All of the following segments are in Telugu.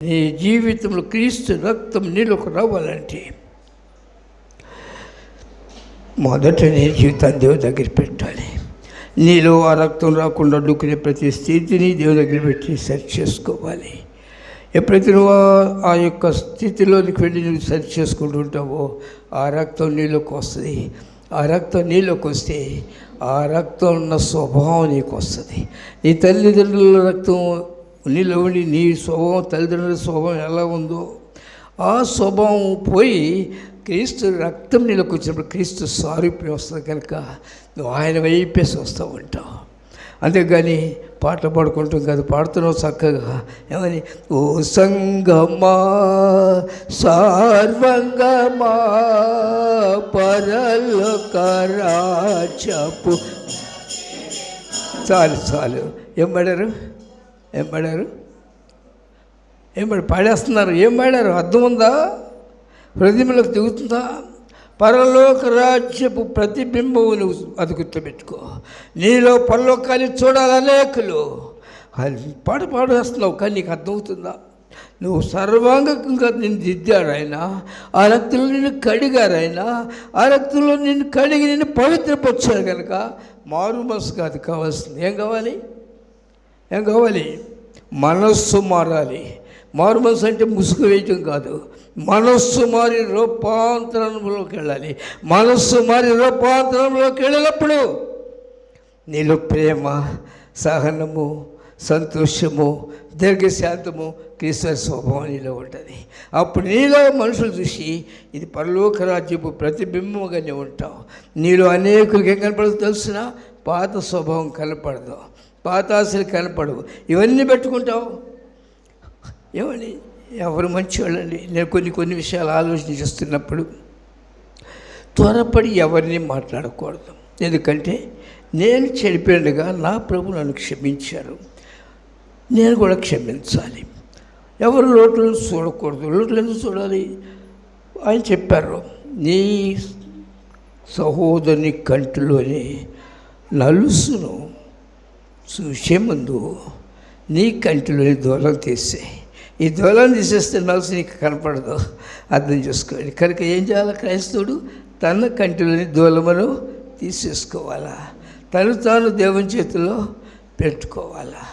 నీ జీవితంలో క్రీస్తు రక్తం నీలోకి రావాలంటే మొదట నీ జీవితాన్ని దేవుని దగ్గర పెట్టాలి. నీలో ఆ రక్తం రాకుండా అడ్డుకునే ప్రతి స్థితిని దేవుని దగ్గర పెట్టి సరి చేసుకోవాలి. ఎప్పుడైతే నువ్వు ఆ యొక్క స్థితిలోనికి వెళ్ళి నువ్వు సరి చేసుకుంటూ ఉంటావో ఆ రక్తం నీలోకి వస్తుంది. ఆ రక్తం నీలోకి వస్తే ఆ రక్తం ఉన్న స్వభావం నీకు వస్తుంది. నీ తల్లిదండ్రుల రక్తం నీలో ఉండి నీ స్వభావం తల్లిదండ్రుల స్వభావం ఎలా ఉందో ఆ స్వభావం పోయి క్రీస్తు రక్తం నీలోకి వచ్చినప్పుడు క్రీస్తు సారూప్యం వస్తుంది కనుక నువ్వు ఆయన వైపేసి వస్తూ ఉంటావు. అంతేగాని పాటలు పాడుకుంటాం కదా, పాడుతున్నావు చక్కగా. ఏమని? ఓ సంగమా సార్వంగమా పరలోక రాజ్యపు. చాలు ఏం పాడారు పాడేస్తున్నారు. ఏం పాడారు? అర్థం ఉందా? హృదయంలోకి దిగుతుందా? పరలోక రాజ్యపు ప్రతిబింబము నువ్వు అది గుర్తుపెట్టుకో. నీలో పరలోకాన్ని చూడాలి అనేకులు. అది పాడేస్తున్నావు కానీ నీకు అర్థమవుతుందా? నువ్వు సర్వాంగంగా నిన్ను దిద్దారు ఆయన. ఆ రక్తంలో నిన్ను కడిగారు ఆయన. ఆ రక్తంలో నిన్ను కడిగి నిన్ను పవిత్రపరిచారు కనుక మారు మనసు కాదు కావాల్సింది. ఏం కావాలి? మనస్సు మారాలి. మారు మనసు అంటే ముసుగు వేయటం కాదు. మనస్సు మారి రూపాంతరంలోకి వెళ్ళాలి. మనస్సు మారి రూపాంతరంలోకి వెళ్ళినప్పుడు నీలో ప్రేమ, సహనము, సంతోషము, దీర్ఘశాంతము, క్రీస్తు స్వభావం నీలో ఉంటుంది. అప్పుడు నీలో మనుషులు చూసి ఇది పరలోక రాజ్యపు ప్రతిబింబముగానే ఉంటావు. నీలో అనేకులకి ఏం కనపడదు తెలుసిన? పాత స్వభావం కనపడదు, పాత ఆశలు కనపడవు. ఇవన్నీ పెట్టుకుంటావు. ఏమని? ఎవరు మంచివాళ్ళండి? నేను కొన్ని విషయాలు ఆలోచన చేస్తున్నప్పుడు త్వరపడి ఎవరిని మాట్లాడకూడదు. ఎందుకంటే నేను చెడిపోయినగా నా ప్రభు నన్ను క్షమించారు, నేను కూడా క్షమించాలి. ఎవరు లోటులను చూడకూడదు. లోటులు ఎందుకు చూడాలి? ఆయన చెప్పారు, నీ సహోదరుని కంటిలోని నలుసును చూసే ముందు నీ కంటిలోని దూరం తీసే. ఈ దూరం తీసేస్తే నలుసు నీకు కనపడదు. అర్థం చేసుకోవాలి. కనుక ఏం చేయాలి? క్రైస్తవుడు తన కంటిలోని దూలమును తీసేసుకోవాలా, తాను దేవుని చేతిలో పెట్టుకోవాలా.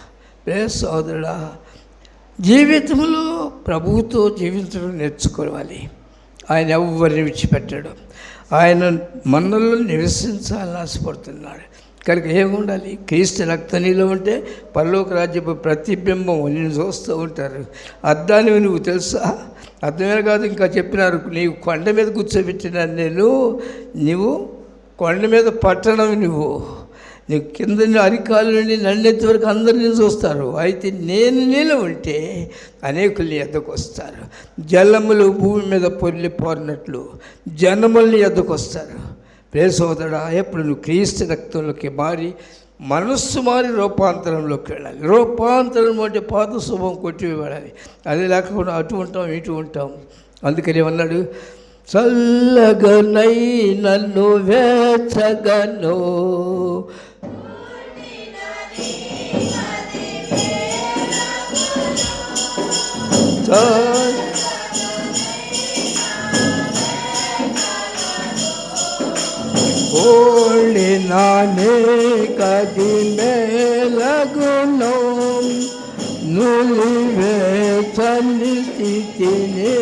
సోదరుడా, జీవితంలో ప్రభువుతో జీవించడం నేర్చుకోవాలి. ఆయన ఎవరిని విడిచిపెట్టాడు. ఆయన మనలో నివసించాలని ఆశపడుతున్నాడు. కనుక ఏముండాలి? క్రీస్తు రక్తం నీలో ఉంటే పరలోక రాజ్యపు ప్రతిబింబం నేను చూస్తూ ఉంటారు. అద్దాన్ని నువ్వు తెలుసా? అర్థమే కాదు, ఇంకా చెప్పినారు, నీవు కొండ మీద కూర్చోబెట్టినాను నేను, నువ్వు కొండ మీద పట్టణం, నువ్వు కింద అరికాలు నుండి నన్నెత్తి వరకు అందరినీ చూస్తారు. అయితే నేను నీలో ఉంటే అనేకులు నీ ఎద్దకు వస్తారు. జలములు భూమి మీద పొర్లిపోరినట్లు జనములు నీ ఎద్దకు వస్తారు. సోదరుడా, ఎప్పుడు నువ్వు క్రీస్తు రక్తంలోకి మారి మనస్సు మారి రూపాంతరంలోకి వెళ్ళాలి. రూపాంతరం అంటే పాత శుభం కొట్టివేయాలి. అది లేకుండా అటు ఉంటాం ఇటు ఉంటాం. అందుకని ఏమన్నాడు? చల్లగనై నన్ను వేచగను ఓళ్ళి నానే కది మేలగును నులివే చల్లి స్థితిని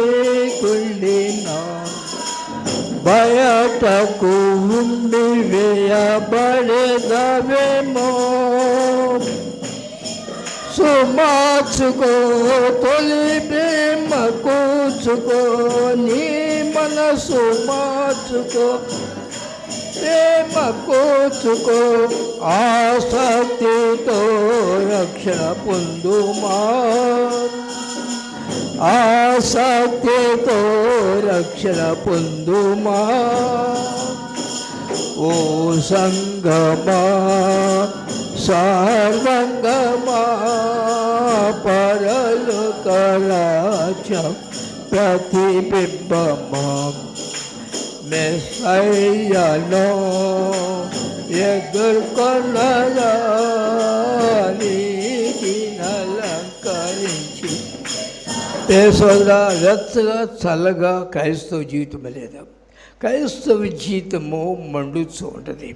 కుళ్ళినా బయటకు ఉండి వేయబడేదవేమో సుమార్చుకో తొలి ప్రేమ కూర్చుకో నీ మనసు మార్చుకో ప్రేమ కూర్చుకో ఆసక్తితో రక్షణ పొందుమా ఆసక్తితో రక్షణ పొందుమా ఓ సంగమా సర్వంగమా పరలోక రాజ్యం ప్రతిబింబమా మెస్సయ్యను ఎదుర్కొనలా నీకి అలంకరించి సోదరా, వెచ్చగా చల్లగా క్రైస్తవ జీవితం లేదు. క్రైస్తవ జీవితము మండుతూ ఉంటుంది,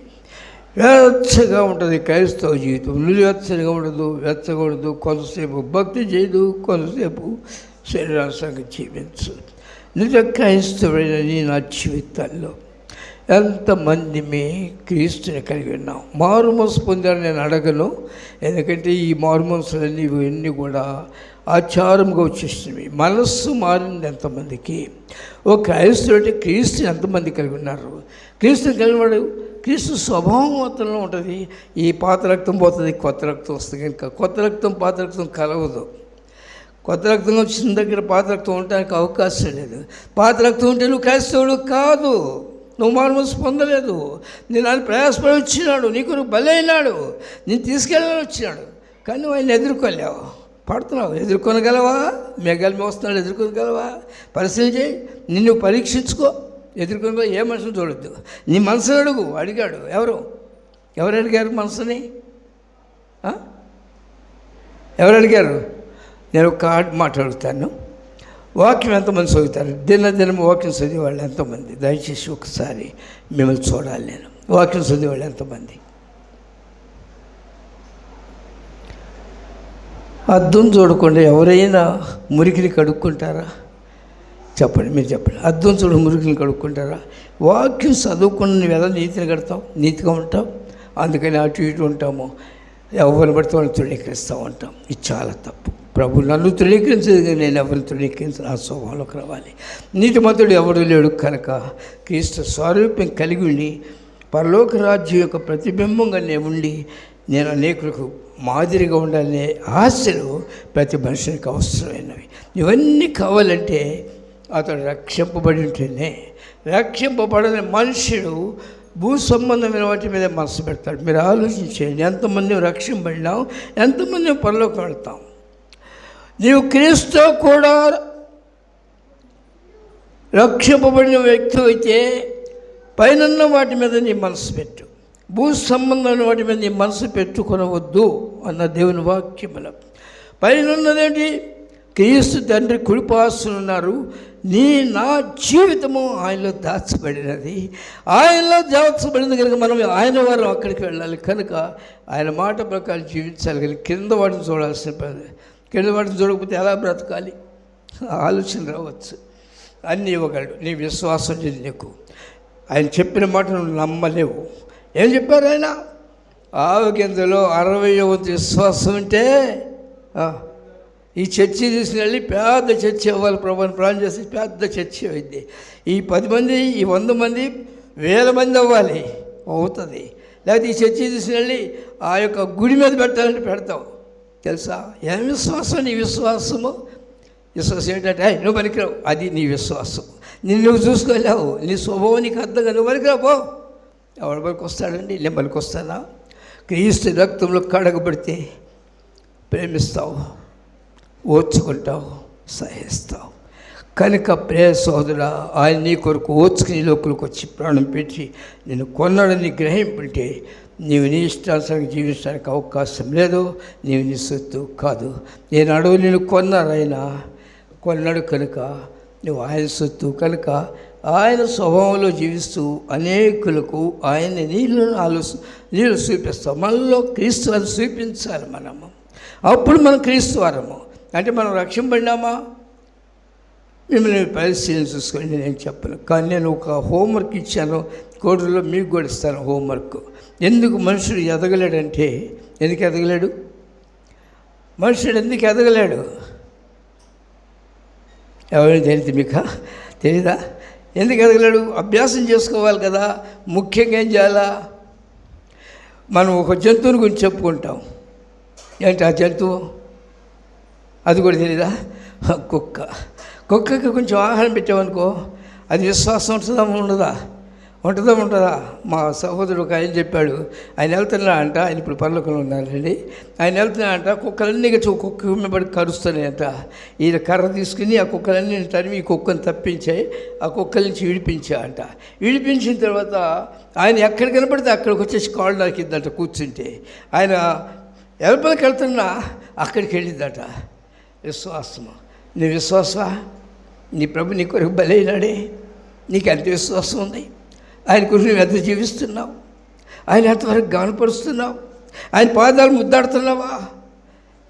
వెచ్చగా ఉంటుంది. క్రైస్తవ జీవితం వెచ్చగా ఉండదు, వెచ్చగా ఉండదు. కొంతసేపు భక్తి చేయదు, కొంతసేపు శరీరాంశంగా జీవించు. నిజ క్రైస్తవుడైన నా జీవితాల్లో ఎంతమంది క్రీస్తుని కలిగి ఉన్నాం? మారుమనసు పొందారు నేను అడగను, ఎందుకంటే ఈ మారుమనసులన్నీ ఇవన్నీ కూడా ఆచారంగా వచ్చేసినవి. మనస్సు మారింది ఎంతమందికి? ఓ క్రైస్తవుడు అంటే క్రీస్తుని ఎంతమంది కలిగి ఉన్నారు? క్రీస్తుని కలిగినవాడు క్రీస్తు స్వభావం అతనిలో ఉంటుంది. ఈ పాత రక్తం పోతుంది, కొత్త రక్తం వస్తుంది. కనుక కొత్త రక్తం పాత రక్తం కలవదు. కొత్త రక్తం వచ్చిన దగ్గర పాత రక్తం ఉండడానికి అవకాశం లేదు. పాత రక్తం ఉంటే నువ్వు క్రైస్తవుడు కాదు, నువ్వు మారుమనసు పొందలేదు. నేను ఆయన ప్రయాసపడి వచ్చినాడు, నీకు బలైనాడు, నేను తీసుకెళ్ళాలని వచ్చినాడు, కానీ నువ్వు ఆయన ఎదుర్కోలేవు. పడుతున్నావు, ఎదుర్కొనగలవా? మేఘాలు మోస్తున్నాడు, ఎదుర్కొనగలవా? పరిశీలన చేయి, నిన్ను పరీక్షించుకో. ఎదుర్కొనగల ఏ మనిషిని చూడొద్దు, నీ మనసుని అడుగు. అడిగాడు ఎవరు అడిగారు మనసుని? ఎవరు అడిగారు? నేను ఒక మాట అడుగుతాను. వాక్యం ఎంతమంది చదువుతారు? దినదినం వాక్యం చదివేవాళ్ళు ఎంతమంది? దయచేసి ఒకసారి మిమ్మల్ని చూడాలి. నేను వాక్యం చదివేవాళ్ళు ఎంతమంది? అద్దం చూడకుండా ఎవరైనా మురికిని కడుక్కుంటారా? చెప్పండి, మీరు చెప్పండి. అద్దం చూడ మురికిని కడుక్కుంటారా? వాక్యం చదువుకున్న నువ్వు ఎలా నీతిని కడతావు? నీతిగా ఉంటావు. అందుకని అటు ఇటు ఉంటాము, ఎవరిని పడితే వాళ్ళని తృణీకరిస్తూ ఉంటాం. ఇది చాలా తప్పు. ప్రభు నన్ను తృణీకరించేది, కానీ నేను ఎవరిని తృణీకరించి నా స్వభావంలోకి రావాలి. నీతిమంతుడు ఎవడు లేడు కనుక క్రీస్తు స్వరూప్యం కలిగి ఉండి పరలోక రాజ్యం యొక్క ప్రతిబింబంగా నేను ఉండి నేను అనేకులకు మాదిరిగా ఉండాలనే ఆశలు ప్రతి మనుషునికి అవసరమైనవి. ఇవన్నీ కావాలంటే అతడు రక్షింపబడి ఉంటేనే. రక్షింపబడని మనుషుడు భూ సంబంధమైన వాటి మీద మనసు పెడతాడు. మీరు ఆలోచించేయండి, ఎంతమంది రక్షింపబడినాం, ఎంతమంది పరలోకి వెళ్తాం. నీవు క్రీస్తు కూడా రక్షింపబడిన వ్యక్తి అయితే పైనున్న వాటి మీద నీ మనసు పెట్టు, భూ సంబంధమైన వాటి మీద నీ మనసు పెట్టుకొనవద్దు అన్న దేవుని వాక్యముల. పైనున్నదేంటి? క్రీస్తు తండ్రి కుడిపాస్తున్నారు. నా జీవితము ఆయనలో దాచబడినది. ఆయనలో దాచబడింది కనుక మనం ఆయన వారు అక్కడికి వెళ్ళాలి. కనుక ఆయన మాట ప్రకారం జీవించాలి. కానీ కింద వాటిని చూడాల్సిన పని. కింద వాటిని చూడకపోతే ఎలా బ్రతకాలి? ఆలోచన రావచ్చు. అన్నీ ఇవ్వగలడు, నీ విశ్వాసం లేదు నీకు. ఆయన చెప్పిన మాట నువ్వు నమ్మలేవు. ఏం చెప్పారు ఆయన? ఆవగింజలో 60వ వంతు విశ్వాసం ఉంటే ఈ చర్చి తీసుకెళ్ళి పెద్ద చర్చి అవ్వాలి. ప్రభుని ప్రాణం చేసి పెద్ద చర్చి అయింది. ఈ 10 మంది, ఈ 100 మంది, 1000 మంది అవ్వాలి, అవుతుంది. లేకపోతే ఈ చర్చి తీసుకెళ్ళి ఆ యొక్క గుడి మీద పెట్టాలంటే పెడతావు. తెలుసా? ఏం విశ్వాసం? నీ విశ్వాసము. విశ్వాసం ఏంటంటే నువ్వు పనికిరావు, అది నీ విశ్వాసం. నువ్వు చూసుకోలేవు, నీ స్వభావం నీకు అర్థంగా నువ్వు పనికిరావు. పో. ఎవరి పనికి వస్తాడండి? నేను పనికి వస్తానా? క్రీస్తు రక్తంలో కడగబడితే ప్రేమిస్తావు, ఓర్చుకుంటావు, సహిస్తావు. కనుక ప్రియ సోదరా, ఆయన నీ కొరకు ఓర్చుకుని లోకులకు వచ్చి ప్రాణం పెట్టి నేను కొన్నాడని గ్రహింపుంటే నీవు నీ ఇష్టానుసారంగా జీవించడానికి అవకాశం లేదు. నీవు నీ సొత్తు కాదు. నేను అడవు నేను కొన్నాడు కనుక నువ్వు ఆయన సొత్తు. కనుక ఆయన స్వభావంలో జీవిస్తూ అనేకులకు ఆయన నీళ్ళు చూపిస్తావు. మనలో క్రీస్తు వారిని చూపించాలి మనము. అప్పుడు మనం క్రీస్తు వారము. అంటే మనం రక్షింపబడినామా? మిమ్మల్ని పరిశీలన చూసుకొని నేను చెప్పను. కానీ నేను ఒక హోంవర్క్ ఇచ్చాను, కోర్టులో మీకు కూడా ఇస్తాను హోంవర్క్. ఎందుకు మనుషుడు ఎదగలేడంటే, ఎందుకు ఎదగలేడు? మనుషుడు ఎందుకు ఎదగలేడు? ఎవరైనా తెలియదు మీకు? తెలీదా? ఎందుకు ఎదగలేడు? అభ్యాసం చేసుకోవాలి కదా. ముఖ్యంగా ఏం చేయాలా? మనం ఒక జంతువుని గురించి చెప్పుకుంటాం. ఏంటి ఆ జంతువు? అది కూడా తెలీదా? కుక్కకి కొంచెం ఆహారం పెట్టామనుకో, అది విశ్వాసం ఉంటుందా? ఉంటుందా? మా సహోదరుడు ఒక ఆయన చెప్పాడు. ఆయన వెళ్తున్నా అంట, ఆయన ఇప్పుడు పరలోకంలో ఉన్నారండి. ఆయన వెళ్తున్నా అంట, కుక్కలన్నీ కుక్క పడి కరుస్తున్నాయంట. ఈయన కర్ర తీసుకుని ఆ కుక్కలన్నీ తరిమి ఈ కుక్కను తప్పించాయి, ఆ కుక్కల నుంచి విడిపించా అంట. విడిపించిన తర్వాత ఆయన ఎక్కడ కనపడితే అక్కడికి వచ్చేసి కాళ్ళు నాకిద్దంట కూర్చుంటే. ఆయన ఎలపలికి వెళ్తున్నా అక్కడికి వెళ్ళిందట. విశ్వాసము. నీ విశ్వాసమా? నీ ప్రభు నీ కొరకు బలైనాడే, నీకు ఎంత విశ్వాసం ఉంది? ఆయన కొరకు నువ్వు ఎంత జీవిస్తున్నావు? ఆయన ఎంతవరకు గమనపరుస్తున్నావు? ఆయన పాదాలు ముద్దాడుతున్నావా?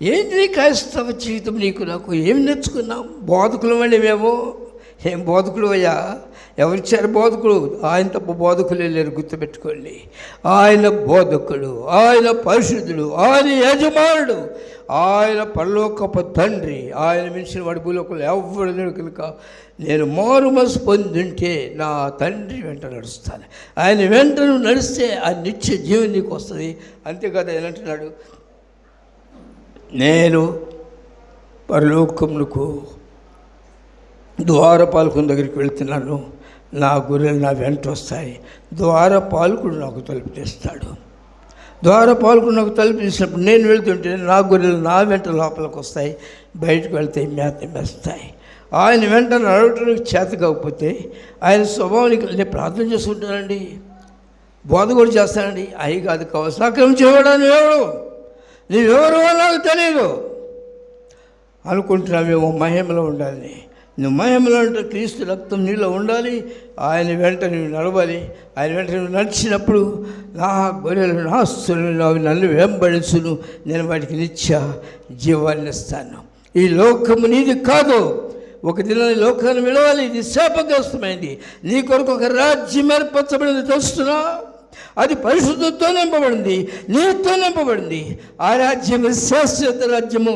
ఏంటి నీ క్రైస్తవ జీవితం? నీకు నాకు ఏమి నేర్చుకున్నాం? బోధకులు అండి మేము. ఏం బోధకుడు అయ్యా? ఎవరిచ్చారు బోధకుడు? ఆయన తప్ప బోధకులే లేరు, గుర్తుపెట్టుకోండి. ఆయన బోధకుడు, ఆయన పరిశుద్ధుడు, ఆయన యజమానుడు, ఆయన పరలోకపు తండ్రి. ఆయన మించిన వాడి భూలోకంలో ఎవరు లేడు కనుక నేను మారు మనసు పొందుంటే నా తండ్రి వెంట నడుస్తాను. ఆయన వెంట నువ్వు నడిస్తే ఆ నిత్య జీవం నీకు వస్తుంది. అంతేకాదు ఆయన అంటున్నాడు, నేను పరలోకమునకు ద్వారపాలకుని దగ్గరికి వెళ్తున్నాను, నా గొర్రెలు నా వెంట వస్తాయి. ద్వారపాలకుడు నాకు తలుపు తీస్తాడు. ద్వారపాలకుడు నాకు తలుపు తీసినప్పుడు నేను వెళ్తుంటే నా గొర్రెలు నా వెంట లోపలికి వస్తాయి, బయటకు వెళ్తాయి, మేత మేస్తాయి. ఆయన వెంట నడవటానికి చేత కాకపోతే ఆయన స్వభావానికి నేను ప్రార్థన చేసుకుంటానండి, బోధ కూడా చేస్తానండి. అవి కాదు కావచ్చు, నాకేం చేయడానికి ఎవరు, నీవెవరు నాకు తెలియదు అనుకుంటున్నావేమో. మహిమలో ఉండాలి. నువ్వు మహిమలో అంటే క్రీస్తు రక్తం నీలో ఉండాలి. ఆయన వెంట నువ్వు నడవాలి. ఆయన వెంట నువ్వు నడిచినప్పుడు నా గొర్రెలు నా ఆస్తులు అవి నన్ను వెంబడించును, నేను వాటికి నిత్య జీవాన్ని ఇస్తాను. ఈ లోకము నీది కాదు. ఒక దిన లోకాన్ని విడవాలి. ఇది శాపగ్రస్తమైంది. నీ కొరకు ఒక రాజ్యం ఏర్పరచబడింది, తెలుస్తున్నా? అది పరిశుద్ధంతో నింపబడింది, నీతో నింపబడింది. ఆ రాజ్యము శాశ్వత రాజ్యము,